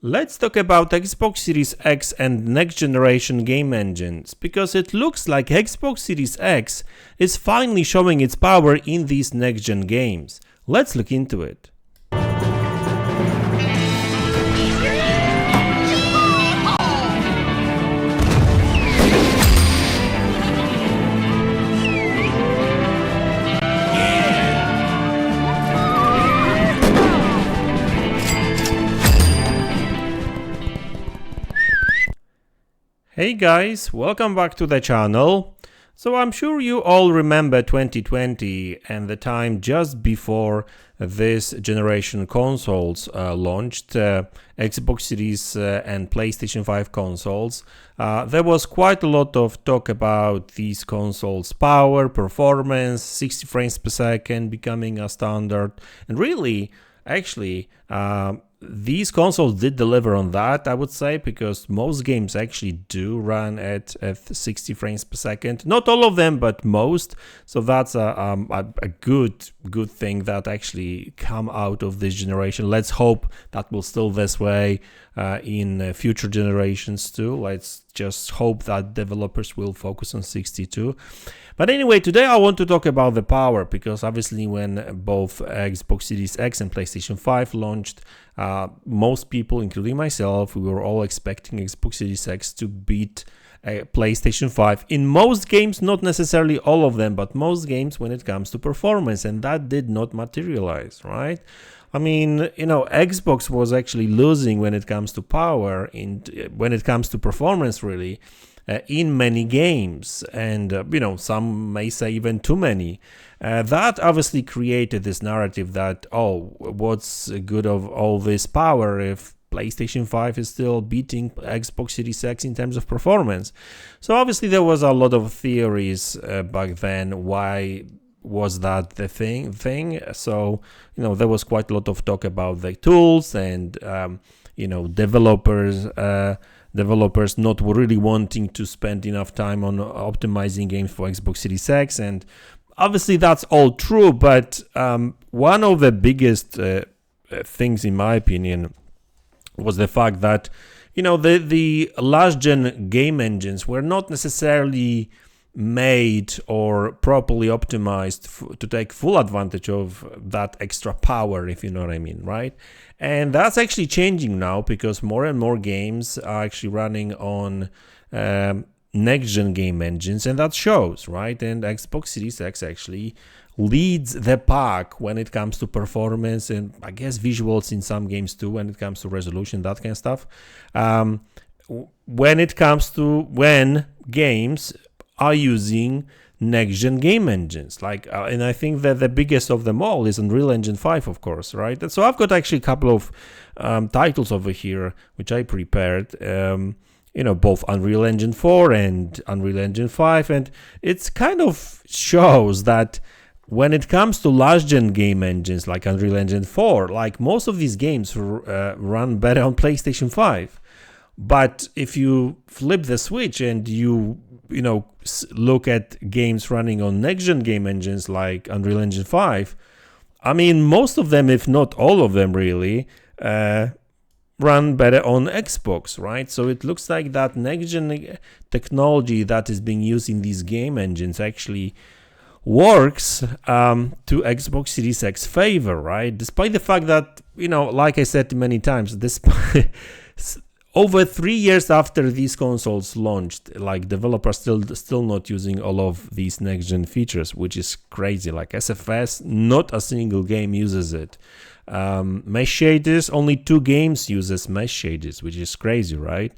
Let's talk about Xbox Series X and next generation game engines, because it looks like Xbox Series X is finally showing its power in these next gen games. Let's look into it. Hey guys, welcome back to the channel. So I'm sure you all remember 2020 and the time just before this generation consoles launched, Xbox Series and PlayStation 5 consoles. There was quite a lot of talk about these consoles' power, performance, 60 frames per second becoming a standard, and really, actually, these consoles did deliver on that, I would say, because most games actually do run at 60 frames per second. Not all of them, but most. So that's a good thing that actually come out of this generation. Let's hope that will still this way in future generations too. Let's just hope that developers will focus on 62. But anyway, today I want to talk about the power, because obviously when both Xbox Series X and PlayStation 5 launched, most people, including myself, we were all expecting Xbox Series X to beat PlayStation 5 in most games, not necessarily all of them, but most games when it comes to performance, and that did not materialize, right? I mean, Xbox was actually losing when it comes to power, when it comes to performance, really, in many games, and some may say even too many. That obviously created this narrative that, oh, what's good of all this power if PlayStation 5 is still beating Xbox Series X in terms of performance? So obviously there was a lot of theories back then why was that the thing. So there was quite a lot of talk about the tools and developers not really wanting to spend enough time on optimizing games for Xbox Series X, and obviously that's all true, but one of the biggest things, in my opinion, was the fact that the last gen game engines were not necessarily made or properly optimized to take full advantage of that extra power, if you know what I mean, right? And that's actually changing now, because more and more games are actually running on next-gen game engines, and that shows, right? And Xbox Series X actually leads the pack when it comes to performance and I guess visuals in some games too, when it comes to resolution, that kind of stuff. When games are using next-gen game engines, and I think that the biggest of them all is Unreal Engine 5, of course, right? And so I've got actually a couple of titles over here which I prepared, both Unreal Engine 4 and Unreal Engine 5, and it's kind of shows that when it comes to last-gen game engines like Unreal Engine 4, like most of these games run better on PlayStation 5. But if you flip the switch and you look at games running on next-gen game engines like Unreal Engine 5, I mean, most of them, if not all of them really, run better on Xbox, right? So it looks like that next-gen technology that is being used in these game engines actually works to Xbox Series X favor, right? Despite the fact that, like I said many times, despite over 3 years after these consoles launched, like developers still not using all of these next-gen features, which is crazy. Like SFS, not a single game uses it. Mesh shaders, only 2 games uses mesh shaders, which is crazy, right?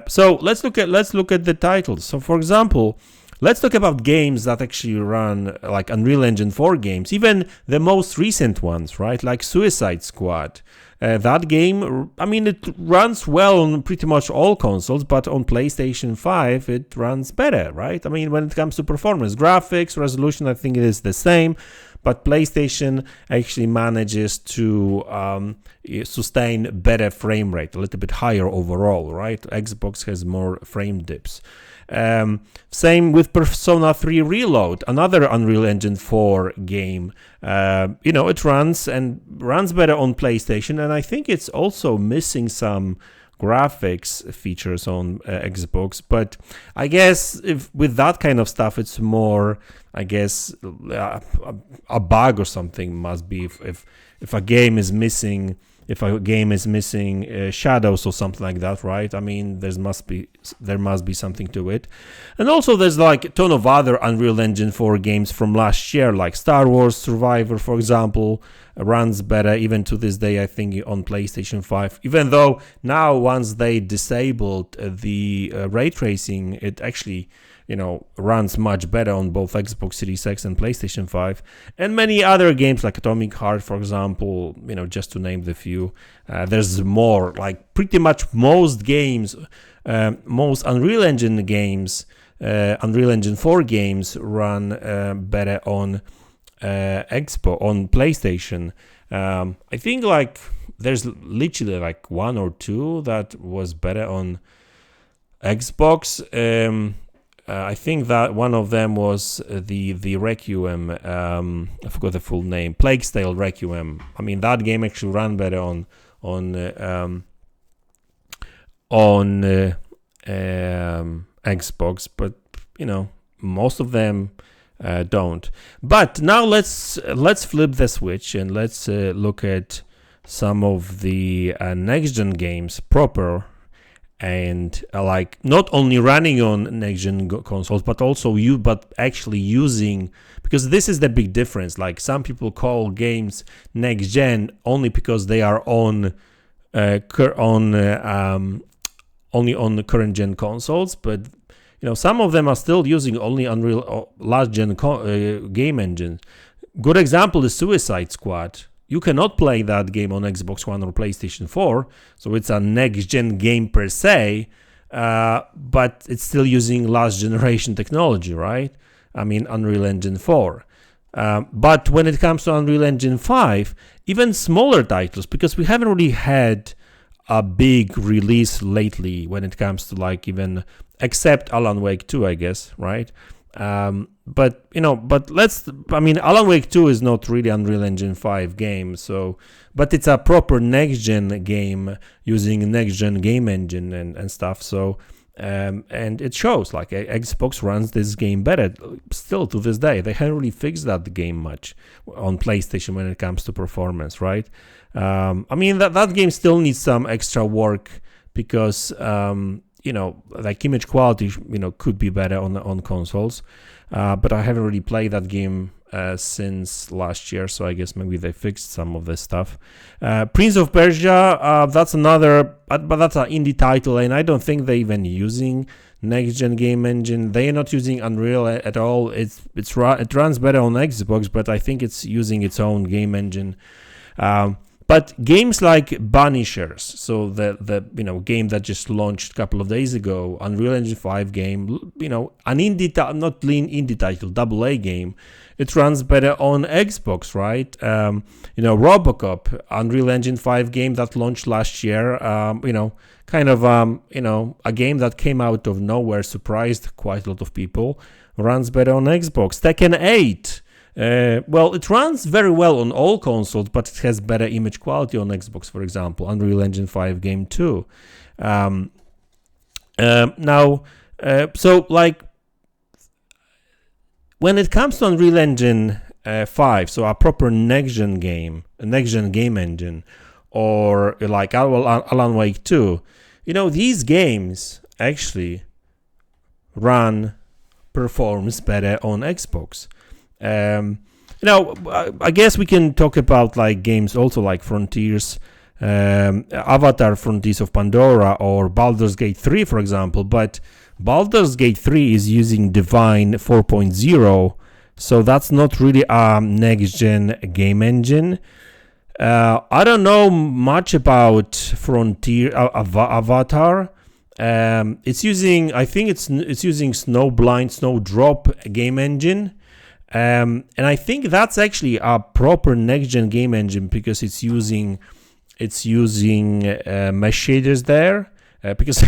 So let's look at the titles. So for example, let's talk about games that actually run like Unreal Engine 4 games, even the most recent ones, right? Like Suicide Squad. That game, I mean, it runs well on pretty much all consoles, but on PlayStation 5, it runs better, right? I mean, when it comes to performance, graphics, resolution, I think it is the same. but PlayStation actually manages to sustain better frame rate, a little bit higher overall, right? Xbox has more frame dips. Same with Persona 3 Reload, another Unreal Engine 4 game. It runs better on PlayStation, and I think it's also missing some graphics features on Xbox. But I guess if with that kind of stuff, it's more, I guess, a bug or something must be if a game is missing. If a game is missing shadows or something like that, right? I mean, there must be something to it. And also there's like a ton of other Unreal Engine 4 games from last year, like Star Wars Survivor, for example, runs better even to this day, I think, on PlayStation 5. Even though now once they disabled the ray tracing, it actually runs much better on both Xbox Series X and PlayStation 5, and many other games like Atomic Heart, for example, just to name the few. There's more, like pretty much most games, most Unreal Engine games, Unreal Engine 4 games run better on on PlayStation. I think like there's literally like one or two that was better on Xbox. I think that one of them was the Requiem. I forgot the full name. Plague's Tale Requiem. I mean, that game actually ran better on Xbox, but most of them don't. But now let's flip the switch and let's look at some of the next-gen games proper. And like not only running on next-gen consoles, but also actually using, because this is the big difference. Like some people call games next-gen only because they are only on the current-gen consoles, but some of them are still using only Unreal last-gen game engines. Good example is Suicide Squad. You cannot play that game on Xbox One or PlayStation 4, so it's a next-gen game per se, but it's still using last-generation technology, right? I mean, Unreal Engine 4. But when it comes to Unreal Engine 5, even smaller titles, because we haven't really had a big release lately when it comes to like even, except Alan Wake 2, I guess, right? Alan Wake 2 is not really Unreal Engine 5 game, but it's a proper next-gen game using next-gen game engine and stuff, so, and it shows, like, Xbox runs this game better, still to this day. They haven't really fixed that game much on PlayStation when it comes to performance, right? That game still needs some extra work, because, like image quality, could be better on consoles. But I haven't really played that game since last year, so I guess maybe they fixed some of this stuff. Prince of Persia, that's another, but that's an indie title, and I don't think they're even using next-gen game engine. They're not using Unreal at all. It runs better on Xbox, but I think it's using its own game engine. But games like Banishers, so the game that just launched a couple of days ago, Unreal Engine 5 game, an indie title, AA game, it runs better on Xbox, right? Robocop, Unreal Engine 5 game that launched last year, a game that came out of nowhere, surprised quite a lot of people, runs better on Xbox. Tekken 8. It runs very well on all consoles, but it has better image quality on Xbox, for example. Unreal Engine 5 game 2. When it comes to Unreal Engine 5, so a proper next-gen game engine, or like Alan Wake 2, these games actually performs better on Xbox. I guess we can talk about like games also like Frontiers, Avatar Frontiers of Pandora, or Baldur's Gate 3, for example, but Baldur's Gate 3 is using Divine 4.0, so that's not really a next-gen game engine. I don't know much about Avatar. It's using Snowblind Snowdrop game engine. And I think that's actually a proper next-gen game engine because it's using mesh shaders there. Because,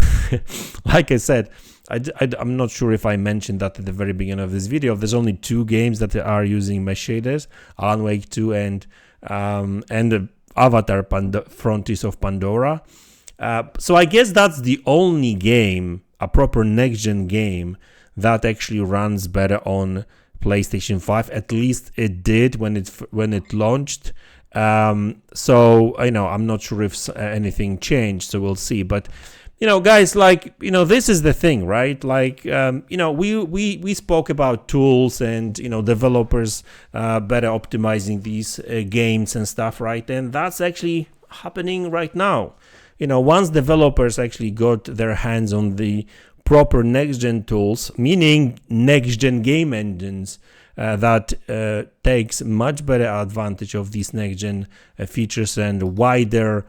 like I said, I'm not sure if I mentioned that at the very beginning of this video. There's only 2 games that are using mesh shaders: Alan Wake 2 and Avatar Frontiers of Pandora. So I guess that's the only game, a proper next-gen game, that actually runs better on PlayStation 5. At least it did when it launched. So I'm not sure if anything changed. So we'll see. But guys, like this is the thing, right? Like we spoke about tools and developers better optimizing these games and stuff, right? And that's actually happening right now. Once developers actually got their hands on the proper next-gen tools, meaning next-gen game engines that takes much better advantage of these next-gen features and wider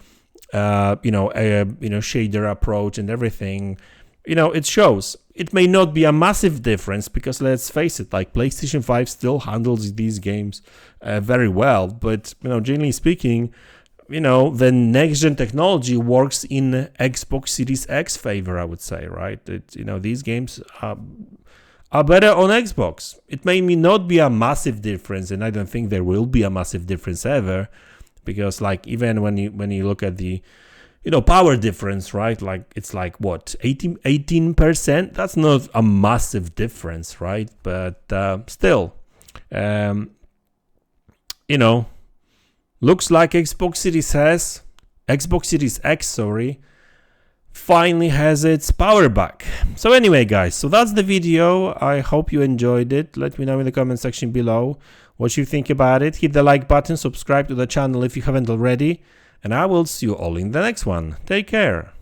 shader approach and everything, it shows. It may not be a massive difference because, let's face it, like PlayStation 5 still handles these games very well, but generally speaking, the next-gen technology works in Xbox Series X favor, I would say, right? These games are better on Xbox. It may not be a massive difference, and I don't think there will be a massive difference ever, because like even when you look at the power difference, right? Like it's like what, 18%? That's not a massive difference, right? But still, looks like Xbox Series X, finally has its power back. So anyway, guys, so that's the video. I hope you enjoyed it. Let me know in the comment section below what you think about it. Hit the like button, subscribe to the channel if you haven't already, and I will see you all in the next one. Take care.